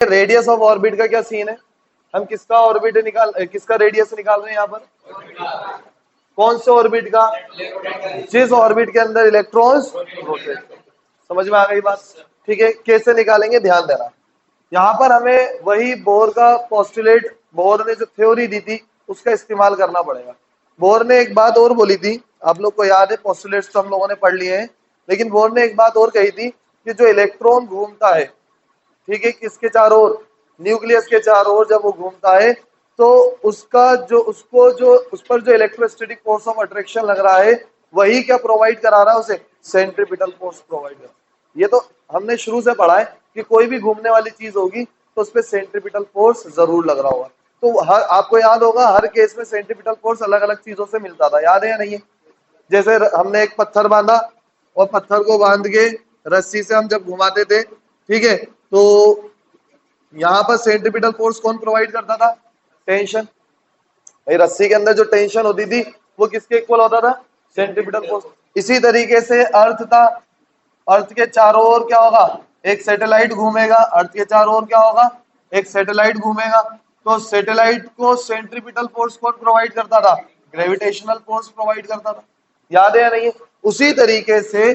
Radius of orbit का क्या scene है, हम किसका ऑर्बिट किसका रेडियस निकाल रहे हैं यहाँ पर, कौन से ऑर्बिट का, जिस ऑर्बिट के अंदर इलेक्ट्रॉन्स रोटेट। समझ में आ गई बात, ठीक है। कैसे निकालेंगे ध्यान देना, यहाँ पर हमें वही बोर का पोस्टुलेट, बोर ने जो थ्योरी दी थी उसका इस्तेमाल करना पड़ेगा। बोर ने एक बात और बोली थी, आप लोग को याद है, पोस्टुलेट्स तो हम लोगों ने पढ़ लिए हैं, लेकिन बोर ने एक बात और कही थी कि जो इलेक्ट्रॉन घूमता है, ठीक है, किसके चारों ओर, न्यूक्लियस के चारों ओर जब वो घूमता है तो उसका जो उस पर जो इलेक्ट्रोस्टैटिक फोर्स ऑफ अट्रैक्शन लग रहा है वही क्या प्रोवाइड करा रहा है उसे, सेंट्रीपिटल फोर्स प्रोवाइड कर। ये तो हमने शुरू से पढ़ा है कि कोई भी घूमने वाली चीज होगी तो उस पर सेंट्रीपिटल फोर्स जरूर लग रहा होगा। तो हर, आपको याद होगा, हर केस में सेंट्रीपिटल फोर्स अलग अलग चीजों से मिलता था, याद है या नहीं है। जैसे हमने एक पत्थर बांधा और पत्थर को बांध के रस्सी से हम जब घुमाते थे, ठीक है, तो यहाँ पर सेंट्रीपिटल फोर्स कौन प्रोवाइड करता था, टेंशन। भाई रस्सी के अंदर जो टेंशन होती थी वो किसके इक्वल होता था, सेंट्रीपिटल फोर्स। इसी तरीके से अर्थ था, अर्थ के चारों ओर क्या होगा, एक सैटेलाइट घूमेगा, अर्थ के चारों ओर क्या होगा, एक सैटेलाइट घूमेगा। तो सैटेलाइट को सेंट्रीपिटल फोर्स कौन प्रोवाइड करता था, ग्रेविटेशनल फोर्स प्रोवाइड करता था, याद है या नहीं है। उसी तरीके से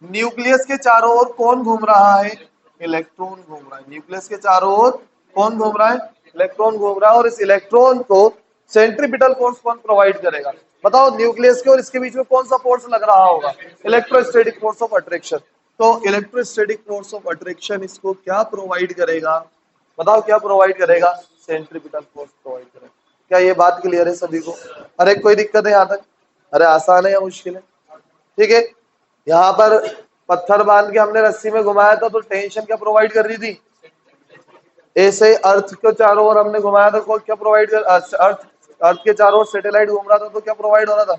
न्यूक्लियस के चारों ओर कौन घूम रहा है, इलेक्ट्रॉन घूम रहा है। न्यूक्लियस के चारों ओर कौन घूम रहा है, इलेक्ट्रॉन घूम रहा है। और इस इलेक्ट्रॉन को सेंट्रीपिटल फोर्स कौन प्रोवाइड करेगा, बताओ, न्यूक्लियस के और इसके बीच में कौन सा फोर्स लग रहा होगा, इलेक्ट्रोस्टैटिक फोर्स ऑफ अट्रैक्शन। तो इलेक्ट्रोस्टैटिक फोर्स ऑफ अट्रैक्शन इसको क्या प्रोवाइड करेगा, बताओ क्या प्रोवाइड करेगा, सेंट्रीपिटल फोर्स प्रोवाइड करेगा। क्या ये बात क्लियर है सभी को, अरे कोई दिक्कत है यहाँ तक, अरे आसान है या मुश्किल है, ठीक है। यहाँ पर पत्थर बांध के हमने रस्सी में घुमाया था तो टेंशन क्या प्रोवाइड कर रही थी, ऐसे अर्थ के चारों ओर हमने घुमाया था, कोई क्या प्रोवाइड कर, अर्थ के चारों ओर सैटेलाइट घूम रहा था तो क्या प्रोवाइड हो रहा था,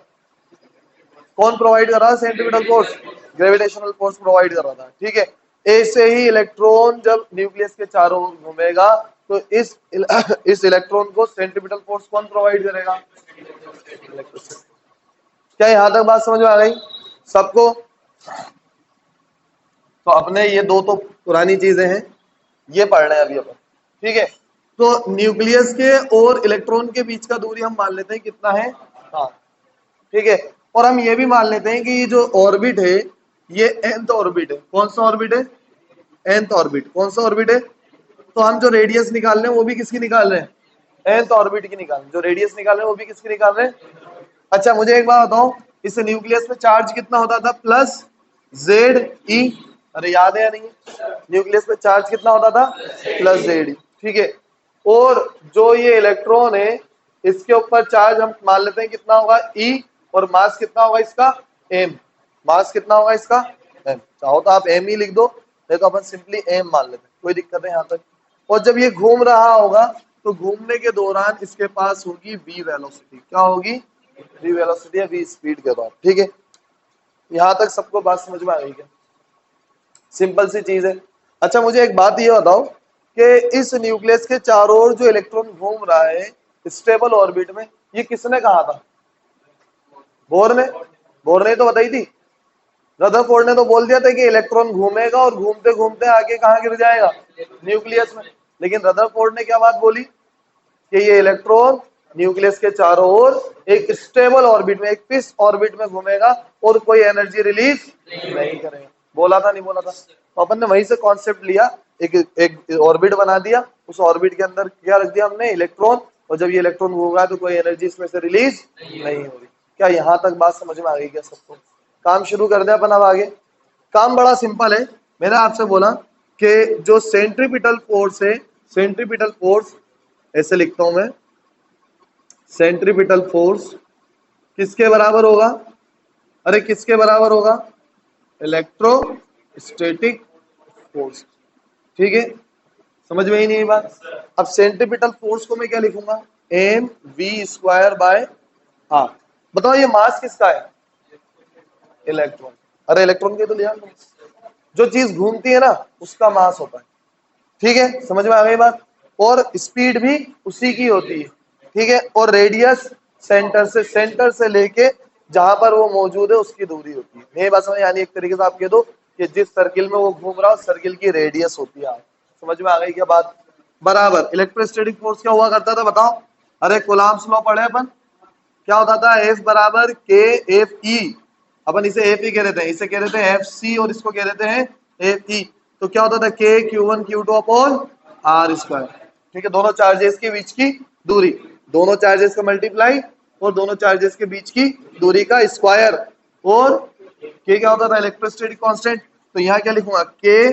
कौन प्रोवाइड कर रहा था, centripetal force, gravitational force provide कर रहा था, ठीक है। ऐसे ही इलेक्ट्रॉन जब न्यूक्लियस के चारों ओर घूमेगा तो इस इलेक्ट्रॉन को सेंट्रीपिटल फोर्स कौन प्रोवाइड करेगा, क्या यहां तक बात समझ में आ गई सबको। तो अपने ये दो तो पुरानी चीजें हैं, ये पढ़ रहे हैं अभी अपन, ठीक है। तो न्यूक्लियस के और इलेक्ट्रॉन के बीच का दूरी हम मान लेते हैं कितना है, हाँ, ठीक है। और हम ये भी मान लेते हैं कि ये जो ऑर्बिट है ये nth ऑर्बिट है, कौन सा ऑर्बिट है, nth ऑर्बिट, कौन सा ऑर्बिट है। तो हम जो रेडियस निकाल रहे हैं वो भी किसकी निकाल रहे हैं, nth ऑर्बिट की निकाल रहे हैं, जो रेडियस निकाल रहे हैं वो भी किसकी निकाल रहे हैं। अच्छा मुझे एक बात बताओ, इस न्यूक्लियस में चार्ज कितना होता था, प्लस जेड ई, अरे याद है या नहीं, न्यूक्लियस में चार्ज कितना होता था, प्लस जेड ई, ठीक है। और जो ये इलेक्ट्रॉन है इसके ऊपर चार्ज हम मान लेते हैं कितना होगा, ई, और मास कितना होगा इसका, एम, मास कितना होगा इसका, एम। चाहो तो आप एम ही लिख दो, नहीं तो अपन सिंपली एम मान लेते हैं, कोई दिक्कत है यहाँ तक। और जब ये घूम रहा होगा तो घूमने के दौरान इसके पास होगी वी वेलोसिटी, क्या होगी, वी वेलोसिटी या वी स्पीड के बाद, ठीक है। यहां तक सबको बात समझ में आ गई क्या, सिंपल सी चीज है। अच्छा मुझे एक बात ये बताओ कि इस न्यूक्लियस के चारों ओर जो इलेक्ट्रॉन घूम रहा है स्टेबल ऑर्बिट में, ये किसने कहा था, बोर ने, बोर ने तो बताई थी। रदरफोर्ड ने तो बोल दिया था कि इलेक्ट्रॉन घूमेगा और घूमते घूमते आगे कहाँ गिर जाएगा, न्यूक्लियस में। लेकिन रदरफोर्ड ने क्या बात बोली कि ये इलेक्ट्रॉन न्यूक्लियस के चारों ओर एक स्टेबल ऑर्बिट में, एक फिक्स ऑर्बिट में घूमेगा और कोई एनर्जी रिलीज नहीं करेगा, बोला था नहीं बोला था। तो अपन ने वहीं से कॉन्सेप्ट लिया, एक ऑर्बिट बना दिया, उस ऑर्बिट के अंदर क्या रख दिया हमने, इलेक्ट्रॉन, और जब ये इलेक्ट्रॉन घूम रहा है तो कोई एनर्जी इसमें से रिलीज नहीं हो रही। क्या यहाँ तक बात समझ में आ गई क्या सबको, काम शुरू कर दे अपन अब आगे। काम बड़ा सिंपल है, मैंने आपसे बोला कि जो सेंट्रीपिटल फोर्स है, सेंट्रीपिटल फोर्स ऐसे लिखता हूं मैं, सेंट्रीपिटल फोर्स किसके बराबर होगा, अरे किसके बराबर होगा, इलेक्ट्रोस्टैटिक फोर्स, ठीक है। समझ में ही नहीं बात। अब सेंट्रीपिटल फोर्स को मैं क्या लिखूंगा, M V square by R. बताओ ये मास किसका है, इलेक्ट्रॉन, अरे इलेक्ट्रॉन के तो लिया, जो चीज घूमती है ना उसका मास होता है, ठीक है, समझ में आ गई बात। और स्पीड भी उसी की होती है, ठीक है। और रेडियस सेंटर से लेके जहां पर वो मौजूद है उसकी दूरी होती है। मेरी बात समझ, यानी एक तरीके से आप कह दो कि जिस सर्किल में वो घूम रहा है सर्किल की रेडियस होती है। समझ में आ गई क्या बात, बराबर इलेक्ट्रोस्टैटिक फोर्स क्या हुआ करता था बताओ? अरे कूलम्ब्स लॉ पढ़े अपन, क्या होता था? F बराबर के एफ ई, अपन इसे एफ ई कह देते हैं, इसे कह देते हैं एफ सी और इसको कह देते हैं एफ ई। तो क्या होता था? के Q1 Q2 upon R square. ठीक है, दोनों चार्जेस के बीच की दूरी, दोनों चार्जेस का मल्टीप्लाई और दोनों चार्जेस के बीच की दूरी का स्क्वायर। और के क्या होता था? Electrostatic constant. तो यहाँ क्या लिखूंगा? के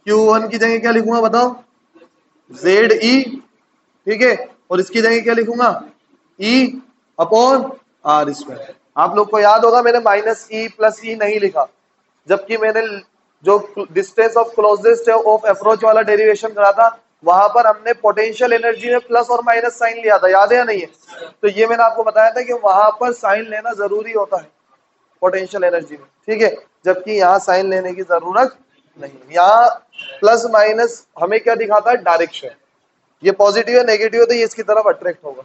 Q1 की जगह क्या लिखूंगा बताओ? Z E. ठीक है, और इसकी जगह क्या लिखूंगा? E upon R square. आप लोग को याद होगा मैंने माइनस ई प्लस ई नहीं लिखा, जबकि मैंने जो distance of closest of approach वाला डेरिवेशन करा था वहां पर हमने पोटेंशियल एनर्जी में प्लस और माइनस साइन लिया था, याद है या नहीं है? तो ये मैंने आपको बताया था कि वहां पर साइन लेना जरूरी होता है पोटेंशियल एनर्जी में। ठीक है, जबकि यहाँ साइन लेने की जरूरत नहीं। यहाँ प्लस माइनस हमें क्या दिखाता है? डायरेक्शन। ये पॉजिटिव है नेगेटिव है तो ये इसकी तरफ अट्रैक्ट होगा।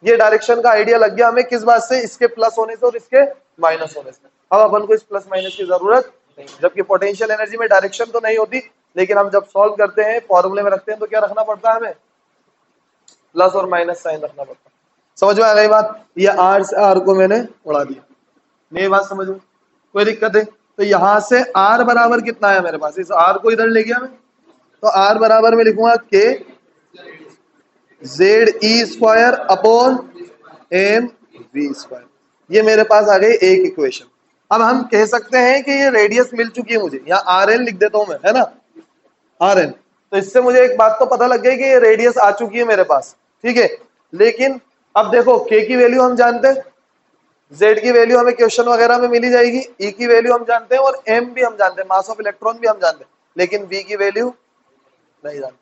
ये डायरेक्शन का आइडिया लग गया हमें किस बात से? इसके प्लस होने से और इसके माइनस होने से। अब अपन को इस प्लस माइनस की जरूरत नहीं, जबकि पोटेंशियल एनर्जी में डायरेक्शन तो नहीं होती, लेकिन हम जब सॉल्व करते हैं फॉर्मूले में रखते हैं तो क्या रखना पड़ता है हमें? प्लस और माइनस साइन रखना पड़ता है। समझ में आ गई बात? ये आर से आर को मैंने उड़ा दिया, ये बात समझ में? कोई दिक्कत है? तो यहां से आर बराबर कितना है मेरे पास? इस आर को इधर ले गया मैं, तो आर बराबर में लिखूंगा के Z E square upon M V square. ये मेरे पास आ गई एक इक्वेशन। अब हम कह सकते हैं कि ये रेडियस मिल चुकी है मुझे, यहाँ आर एन लिख देता हूं मैं, है ना? R N. तो इससे मुझे एक बात तो पता लग गई कि ये रेडियस आ चुकी है मेरे पास। ठीक है, लेकिन अब देखो के की वैल्यू हम जानते हैं, जेड की वैल्यू हमें क्वेश्चन वगैरह में मिली जाएगी, ई की वैल्यू हम जानते हैं और एम भी हम जानते हैं, मास ऑफ इलेक्ट्रॉन भी हम जानते हैं, लेकिन वी की वैल्यू नहीं जानते।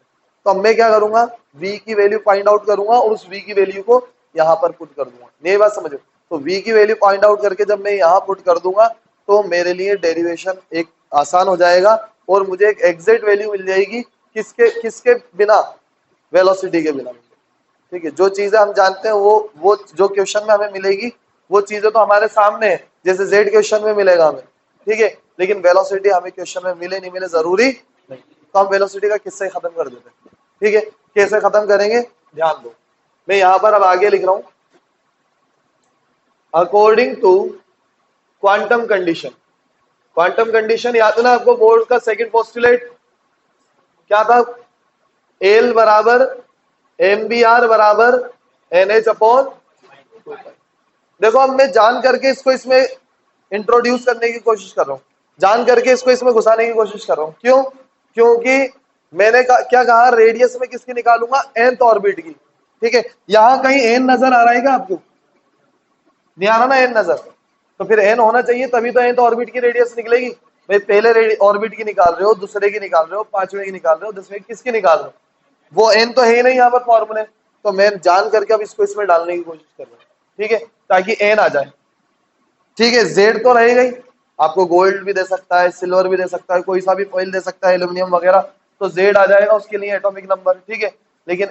तो अब मैं क्या करूंगा? v की वैल्यू फाइंड आउट करूंगा और उस v की वैल्यू को यहाँ पर पुट कर दूंगा। ये बात समझो? तो v की वैल्यू फाइंड आउट करके जब मैं यहाँ पुट कर दूंगा तो मेरे लिए डेरिवेशन एक आसान हो जाएगा और मुझे एक एग्जैक्ट वैल्यू मिल जाएगी। किसके किसके बिना? वेलोसिटी के बिना। ठीक है, जो चीजें हम जानते हैं वो जो क्वेश्चन में हमें मिलेगी वो चीजें तो हमारे सामने है, जैसे जेड क्वेश्चन में मिलेगा हमें। ठीक है, लेकिन वेलोसिटी हमें क्वेश्चन में मिले नहीं मिले जरूरी नहीं, तो हम वेलोसिटी का किस्सा ही खत्म कर देते हैं। ठीक है, कैसे खत्म करेंगे ध्यान दो। मैं यहां पर अब आगे लिख रहा हूं, according to quantum condition. Quantum condition याद है ना आपको? बोर्ड का सेकंड पोस्टुलेट क्या था? एल बराबर एम बी आर बराबर एन एच अपॉन 2 पाई। देखो अब मैं जान करके इसको इसमें इंट्रोड्यूस करने की कोशिश कर रहा हूं, जान करके इसको इसमें घुसाने की कोशिश कर रहा हूं। क्यों? क्योंकि मैंने क्या कहा? रेडियस में किसकी निकालूंगा? nth ऑर्बिट की। ठीक है, यहां कहीं n नजर आ रहा है क्या आपको? नहीं आ रहा ना n नजर? तो फिर n होना चाहिए तभी तो nth ऑर्बिट की रेडियस निकलेगी। भाई पहले ऑर्बिट की निकाल रहे हो, दूसरे की निकाल रहे हो, पांचवें की निकाल रहे हो, 10वें की, किसकी निकाल रहे हो? वो n तो है ही नहीं यहाँ पर फॉर्मूले। तो मैं जान करके अब इसको इसमें डालने की कोशिश कर रहा हूँ, ठीक है, ताकि n आ जाए। ठीक है, z तो रहेगा ही, आपको गोल्ड भी दे सकता है, सिल्वर भी दे सकता है, कोई सा भी ऑयल दे सकता है, एल्यूमिनियम वगैरह, तो z आ जाएगा उसके लिए एटॉमिक नंबर। ठीक है, लेकिन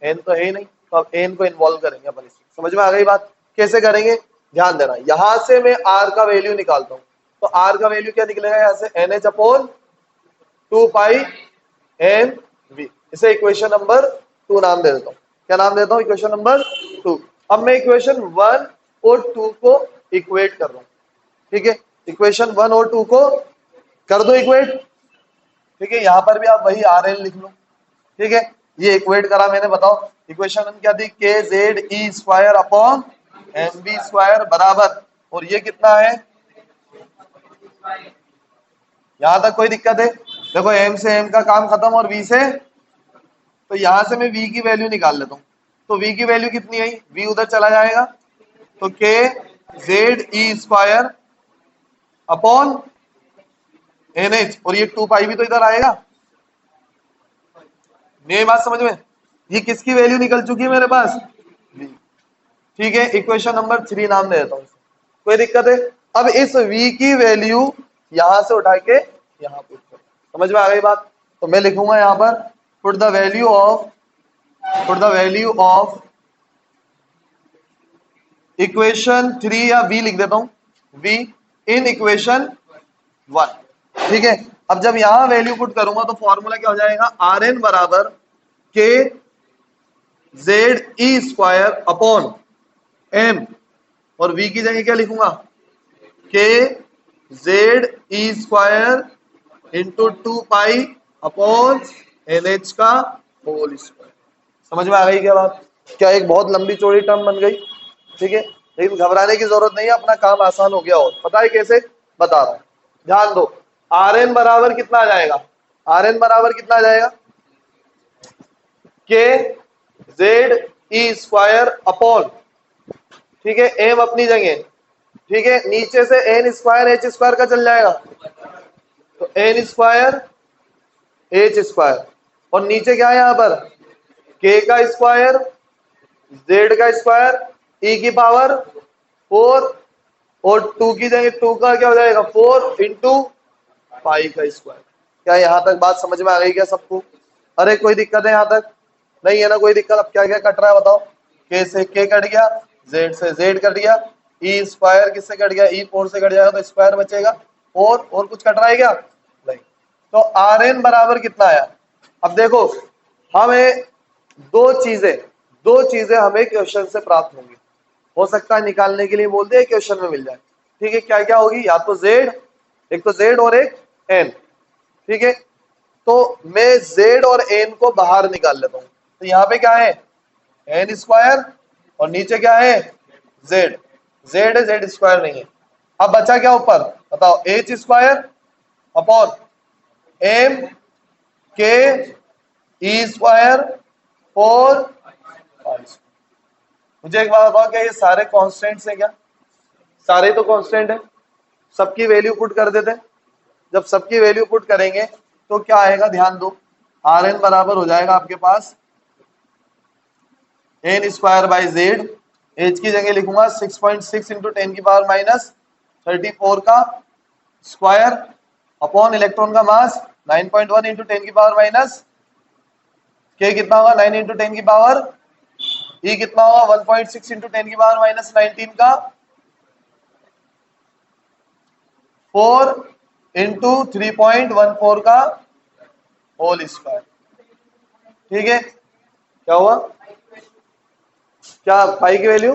n तो है ही नहीं, तो अब n को इन्वॉल्व करेंगे अपन इसमें। समझ में आ गई बात? कैसे करेंगे ध्यान देना। यहां से मैं r का वैल्यू निकालता हूं, तो r का वैल्यू क्या निकलेगा? यहां से NH upon 2 pi M V. इसे इक्वेशन नंबर 2 नाम दे देता हूं। क्या नाम देता हूं? Equation number 2। अब मैं इक्वेशन 1 और 2 को इक्वेट कर रहा हूं। ठीक है, इक्वेशन 1 और 2 को कर दो इक्वेट। ठीक है, यहां पर भी आप वही आर एन लिख लो। ठीक है, ये इक्वेट करा मैंने, बताओ इक्वेशन क्या थी? K Z E square upon M B square बराबर, और ये कितना है? यहां तक कोई दिक्कत है? देखो एम से एम का काम खत्म और वी से, तो यहां से मैं v की वैल्यू निकाल लेता हूं। तो v की वैल्यू कितनी आई? v उधर चला जाएगा, तो के Z E square upon N H, और ये 2 पाई भी तो इधर आएगा। मेरी बात समझ में? ये किसकी वैल्यू निकल चुकी है मेरे पास? v। ठीक है, इक्वेशन नंबर 3 नाम दे देता हूं। कोई दिक्कत है? अब इस v की वैल्यू यहां से उठा के यहां पुट करो। समझ में आ गई बात? तो मैं लिखूंगा यहां पर put the value of equation 3, या v लिख देता हूं, v इन इक्वेशन 1। ठीक है, अब जब यहां वैल्यू पुट करूंगा तो फॉर्मूला क्या हो जाएगा, आर एन बराबर K Z E square upon M, और वी की जगह क्या लिखूंगा, के Z E square into 2 pi upon N H का होल स्क्वायर। समझ में आ गई क्या बात? क्या एक बहुत लंबी चौड़ी टर्म बन गई, ठीक है, लेकिन घबराने की जरूरत नहीं है, अपना काम आसान हो गया। और पता है कैसे, बता रहा हूं, ध्यान दो। आर एन बराबर कितना आ जाएगा, आर एन बराबर कितना आ जाएगा, के जेड ई स्क्वायर अपॉन, ठीक है, एम अपनी जगह, ठीक है, नीचे से एन स्क्वायर एच स्क्वायर का चल जाएगा, तो एन स्क्वायर एच स्क्वायर, और नीचे क्या है यहां पर, के का स्क्वायर जेड का स्क्वायर ई की पावर 4, और 2 की जगह 2 का क्या हो जाएगा 4 इंटू पाई का स्क्वायर। क्या यहां तक बात समझ में आ गई क्या सबको? अरे कोई दिक्कत है यहां तक? नहीं है ना कोई दिक्कत? अब क्या क्या कट रहा है बताओ। के से के कट गया, जेड से जेड कट गया, ई स्क्वायर किससे कट गया, ई 4 से कट जाएगा तो स्क्वायर बचेगा, और कुछ कट रहा है क्या? नहीं। तो आर एन बराबर कितना आया? अब देखो, हमें दो चीजें हमें क्वेश्चन से प्राप्त होंगी, हो सकता है निकालने के लिए बोल दे क्वेश्चन में मिल जाए, ठीक है, क्या क्या होगी, या तो जेड, एक तो जेड और एक एन, ठीक है। तो मैं जेड और एन को बाहर निकाल लेता हूं, तो यहाँ पे क्या है, एन स्क्वायर, और नीचे क्या है, जेड, जेड है, जेड स्क्वायर नहीं है। अब बचा क्या ऊपर बताओ, एच स्क्वायर अपॉन एम के ई स्क्वायर 4 5। मुझे एक बात बताओ, क्या ये सारे कांस्टेंट्स हैं क्या? सारे तो कांस्टेंट है, सबकी वैल्यू पुट कर देते हैं। जब सबकी वैल्यू पुट करेंगे तो क्या आएगा, ध्यान दो, आर एन बराबर हो जाएगा आपके पास N square by Z, H की जगह लिखूंगा 6.6 इंटू 10 की पावर माइनस 34 का स्क्वायर अपॉन इलेक्ट्रॉन का मास 9.1 इंटू 10 की पावर माइनस, के कितना होगा 9 इंटू 10 की पावर, ई कितना होगा 1.6 इंटू 10 की पावर माइनस 19 का 4 इंटू 3.14 का होल स्क्वायर, ठीक है। क्या हुआ, क्या पाई की वैल्यू,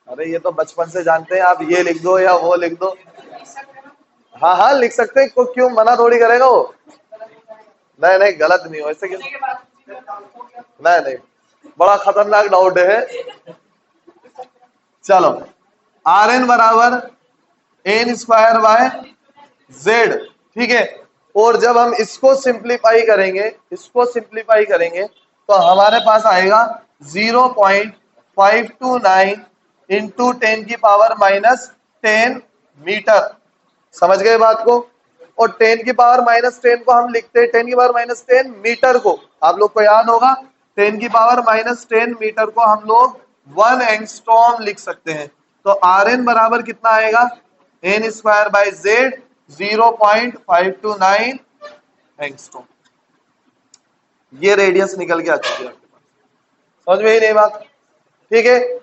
अरे ये तो बचपन से जानते हैं आप, ये लिख दो या वो लिख दो, हाँ हाँ लिख सकते हैं, को क्यों मना थोड़ी करेगा वो, नहीं नहीं गलत नहीं हो ऐसे क्यों, नहीं नहीं, बड़ा खतरनाक डाउट है। चलो, आर एन बराबर एन स्क्वायर बाय जेड, ठीक है, और जब हम इसको सिंप्लीफाई करेंगे तो हमारे पास आएगा 0.529 इंटू 10 की पावर माइनस 10 मीटर। समझ गए बात को? और 10 की पावर माइनस 10 को हम लिखते हैं, 10 की पावर माइनस 10 मीटर को, आप लोग को याद होगा 10 की पावर माइनस 10 मीटर को हम लोग 1 एंगस्ट्रॉम लिख सकते हैं। तो आर एन बराबर कितना आएगा, N square by Z 0.529 angstrom. ये रेडियस निकल के आ चुकी है आपके पास, समझ में ही नहीं बात, ठीक है।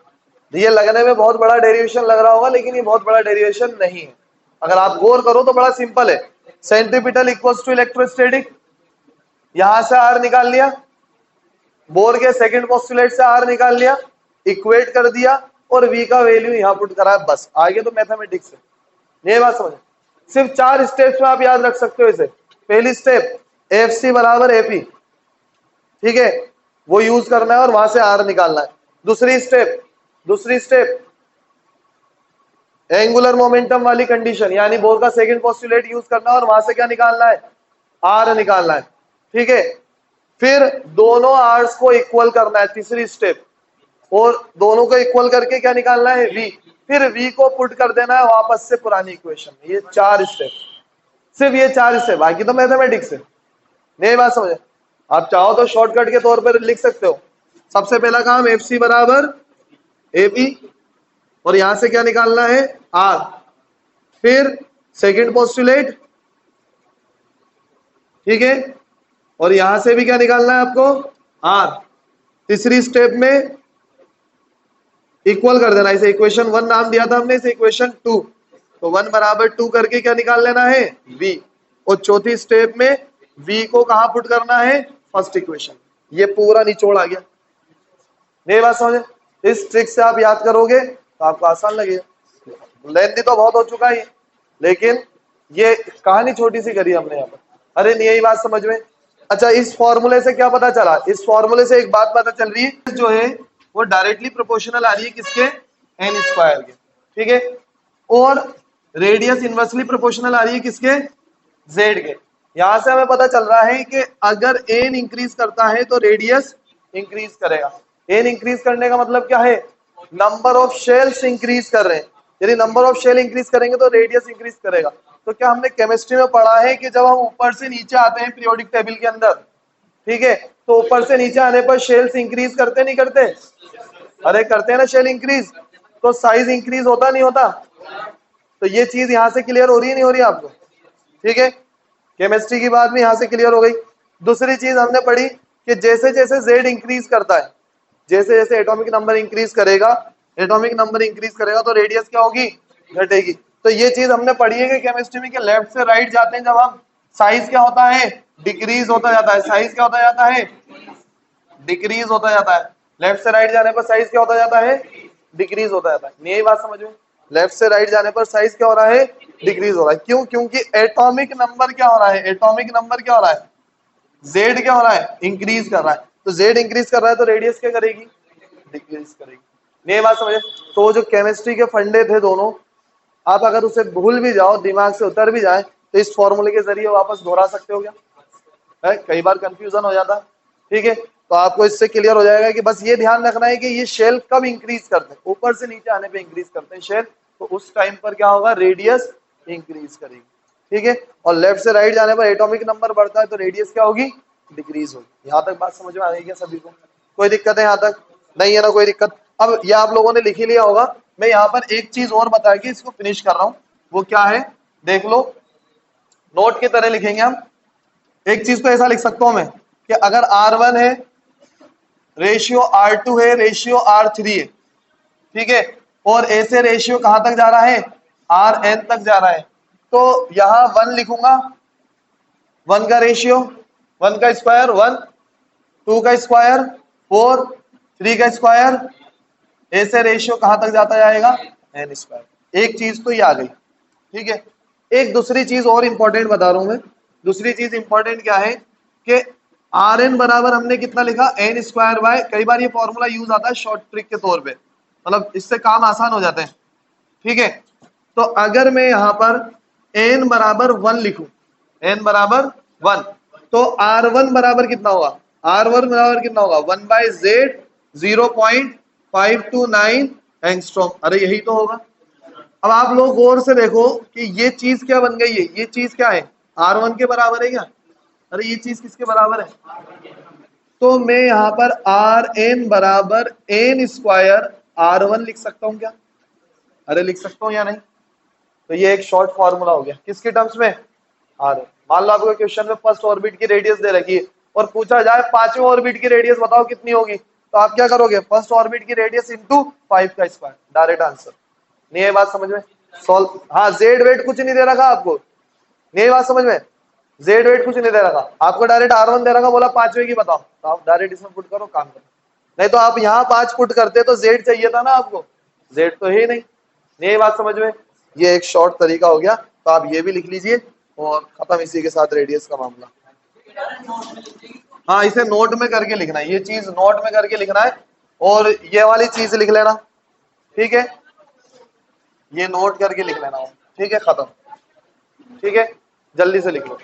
ये लगने में बहुत बड़ा डेरिवेशन लग रहा होगा, लेकिन ये बहुत बड़ा डेरिवेशन नहीं है, अगर आप गौर करो तो बड़ा सिंपल है। सेंट्रीपिटल इक्वल्स टू इलेक्ट्रोस्टैटिक, यहां से आर निकाल लिया, बोर के सेकंड पोस्टुलेट से आर निकाल लिया, इक्वेट कर दिया, और वी का वैल्यू यहां पुट करा, बस आगे तो मैथमेटिक्स है। ये बात समझ, सिर्फ 4 स्टेप्स में आप याद रख सकते हो इसे। पहली स्टेप एफ सी बराबर एपी, ठीक है, वो यूज करना है और वहां से आर निकालना है। दूसरी स्टेप एंगुलर मोमेंटम वाली कंडीशन, यानी बोर का सेकंड पोस्टुलेट यूज करना है और वहां से क्या निकालना है, आर निकालना है, ठीक है। फिर दोनों आर्स को इक्वल करना है, तीसरी स्टेप, और दोनों को इक्वल करके क्या निकालना है, वी, फिर वी को पुट कर देना है वापस से पुरानी इक्वेशन में। ये 4 स्टेप, सिर्फ ये 4 स्टेप, बाकी तो मैथमेटिक्स है। नहीं बात समझे? आप चाहो तो शॉर्टकट के तौर पर लिख सकते हो। सबसे पहला काम एफ सी बराबर ए बी, और यहां से क्या निकालना है, आर, फिर सेकंड पोस्टुलेट, ठीक है, और यहां से भी क्या निकालना है आपको, आर। तीसरी स्टेप में इक्वल कर देना, इसे इक्वेशन 1 नाम दिया था हमने, इसे इक्वेशन 2, तो 1 बराबर 2 करके क्या निकाल लेना है, v। और चौथी स्टेप में v को कहां पुट करना है, फर्स्ट इक्वेशन। ये पूरा निचोड़ आ गया। नहीं बात समझे? इस ट्रिक से आप याद करोगे तो आपको आसान लगेगा। लेंथी तो बहुत हो चुका है लेकिन ये कहानी छोटी सी करी हमने यहाँ पर। अरे नहीं, यही बात समझ में। अच्छा, इस फॉर्मूले से क्या पता चला, इस फॉर्मूले से एक बात पता चल रही है जो है वो डायरेक्टली प्रोपोर्शनल आ रही है किसके, एन स्क्वायर के, ठीक है। और रेडियस इनवर्सली प्रोपोर्शनल आ रही है किसके, जेड के। यहां से हमें पता चल रहा है कि अगर एन इंक्रीज करता है तो रेडियस इंक्रीज करेगा। एन इंक्रीज करने का मतलब क्या है, नंबर ऑफ शेल्स इंक्रीज कर रहे हैं। यदि नंबर ऑफ शेल इंक्रीज करेंगे तो रेडियस इंक्रीज करेगा। तो क्या हमने केमिस्ट्री में पढ़ा है कि जब हम ऊपर से नीचे आते हैं पीरियोडिक टेबल के अंदर, ठीक है, तो ऊपर से नीचे आने पर शेल्स इंक्रीज करते नहीं करते, अरे करते हैं ना शेल इंक्रीज, तो साइज इंक्रीज होता नहीं होता। तो ये चीज यहां से क्लियर हो रही है नहीं हो रही आपको, ठीक है। केमिस्ट्री की बात में यहां से क्लियर हो गई। दूसरी चीज हमने पढ़ी कि जैसे जैसे जेड इंक्रीज करता है, जैसे जैसे एटॉमिक नंबर इंक्रीज करेगा, एटॉमिक नंबर इंक्रीज करेगा तो रेडियस क्या होगी, घटेगी। तो ये चीज हमने पढ़ी है कि केमिस्ट्री में कि लेफ्ट से राइट जाते हैं जब हम, साइज क्या होता है, डिक्रीज होता जाता है। साइज क्या होता जाता है, डिक्रीज होता जाता है। लेफ्ट से राइट जाने पर साइज क्या होता जाता है, डिक्रीज होता जाता है। नहीं, यही बात समझ में, लेफ्ट से राइट जाने पर साइज क्या हो रहा है, डिक्रीज हो रहा है। क्यों, क्योंकि एटॉमिक नंबर क्या हो रहा है, एटॉमिक नंबर क्या हो रहा है, जेड क्या हो रहा है, इंक्रीज कर रहा है। तो जेड इंक्रीज कर रहा है तो रेडियस क्या करेगी, डिक्रीज करेगी। नहीं बात समझे? तो जो केमिस्ट्री के फंडे थे दोनों, आप अगर उसे भूल भी जाओ, दिमाग से उतर भी जाए, तो इस फॉर्मूले के जरिए वापस दोहरा सकते हो क्या है? कई बार कंफ्यूजन हो जाता, ठीक है। तो आपको इससे क्लियर हो जाएगा कि बस ये ध्यान रखना है कि ये शेल कब इंक्रीज करते हैं, ऊपर से नीचे आने पे इंक्रीज करते हैं शेल, तो उस टाइम पर क्या होगा, रेडियस इंक्रीज करेगी, ठीक है। और लेफ्ट से राइट जाने पर एटॉमिक नंबर बढ़ता है तो रेडियस क्या होगी, डिक्रीज होगी। यहाँ तक बात समझ में आ गई क्या सभी को? कोई दिक्कत है यहाँ तक? नहीं है ना कोई दिक्कत? अब ये आप लोगों ने लिख ही लिया होगा। मैं यहाँ पर एक चीज और बता के इसको फिनिश कर रहा हूँ, वो क्या है देख लो, नोट की तरह लिखेंगे हम। एक चीज तो ऐसा लिख सकता हूं मैं कि अगर R1 है, रेशियो R2 है, रेशियो R3 है, ठीक है, और ऐसे रेशियो कहां तक जा रहा है, Rn तक जा रहा है, तो यहां 1 लिखूंगा, 1 का रेशियो, 1 का स्क्वायर 1, 2 का स्क्वायर 4, 3 का स्क्वायर, ऐसे रेशियो कहां तक जाता जाएगा, n स्क्वायर। एक चीज तो ये आ गई, ठीक है। एक दूसरी चीज और इंपॉर्टेंट बता रहा हूं मैं। दूसरी चीज इंपॉर्टेंट क्या है कि Rn बराबर हमने कितना लिखा, n स्क्वायर बाय, कई बार ये फॉर्मूला यूज आता है शॉर्ट ट्रिक के तौर पे, मतलब इससे काम आसान हो जाते हैं, ठीक है। तो अगर मैं यहां पर n बराबर 1 लिखूं, n बराबर 1, तो R1 बराबर कितना होगा, R1 बराबर कितना होगा, 1 बाय जेड 0.529 एंगस्ट्रॉम। अरे यही तो होगा। अब आप लोग गौर से देखो कि ये चीज क्या बन गई है, ये चीज क्या है, R1 के बराबर है क्या, अरे ये चीज किसके बराबर है, तो मैं यहां पर Rn बराबर n स्क्वायर R1 लिख सकता हूं क्या, अरे लिख सकता हूं या नहीं? तो ये एक शॉर्ट फॉर्मूला हो गया किसके टर्म्स में, Rn। मान लो आपको क्वेश्चन में फर्स्ट ऑर्बिट की रेडियस दे रखी है और पूछा जाए पांचवें ऑर्बिट की रेडियस बताओ कितनी होगी, तो आप क्या करोगे, फर्स्ट ऑर्बिट की रेडियस इंटू 5 का स्क्वायर, डायरेक्ट आंसर। नहीं है बात समझ में? सॉल्व, हाँ जेड वेट कुछ नहीं दे रखा आपको, नहीं है बात समझ में, जेड वेट कुछ नहीं दे रखा आपको, डायरेक्ट R1 दे रखा, बोला पांचवे की बताओ, तो आप डायरेक्ट इसमें पुट करो, काम करो। नहीं तो आप यहाँ 5 पुट करते तो जेड चाहिए था ना आपको, जेड तो है ही नहीं। नहीं है बात समझ में? ये एक शॉर्ट तरीका हो गया, तो आप ये भी लिख लीजिए और खत्म इसी के साथ रेडियस का मामला। हाँ, इसे नोट में करके लिखना है, ये चीज नोट में करके लिखना है, और ये वाली चीज लिख लेना, ठीक है, ये नोट करके लिख लेना, ठीक है, खत्म, ठीक है, जल्दी से लिख लो।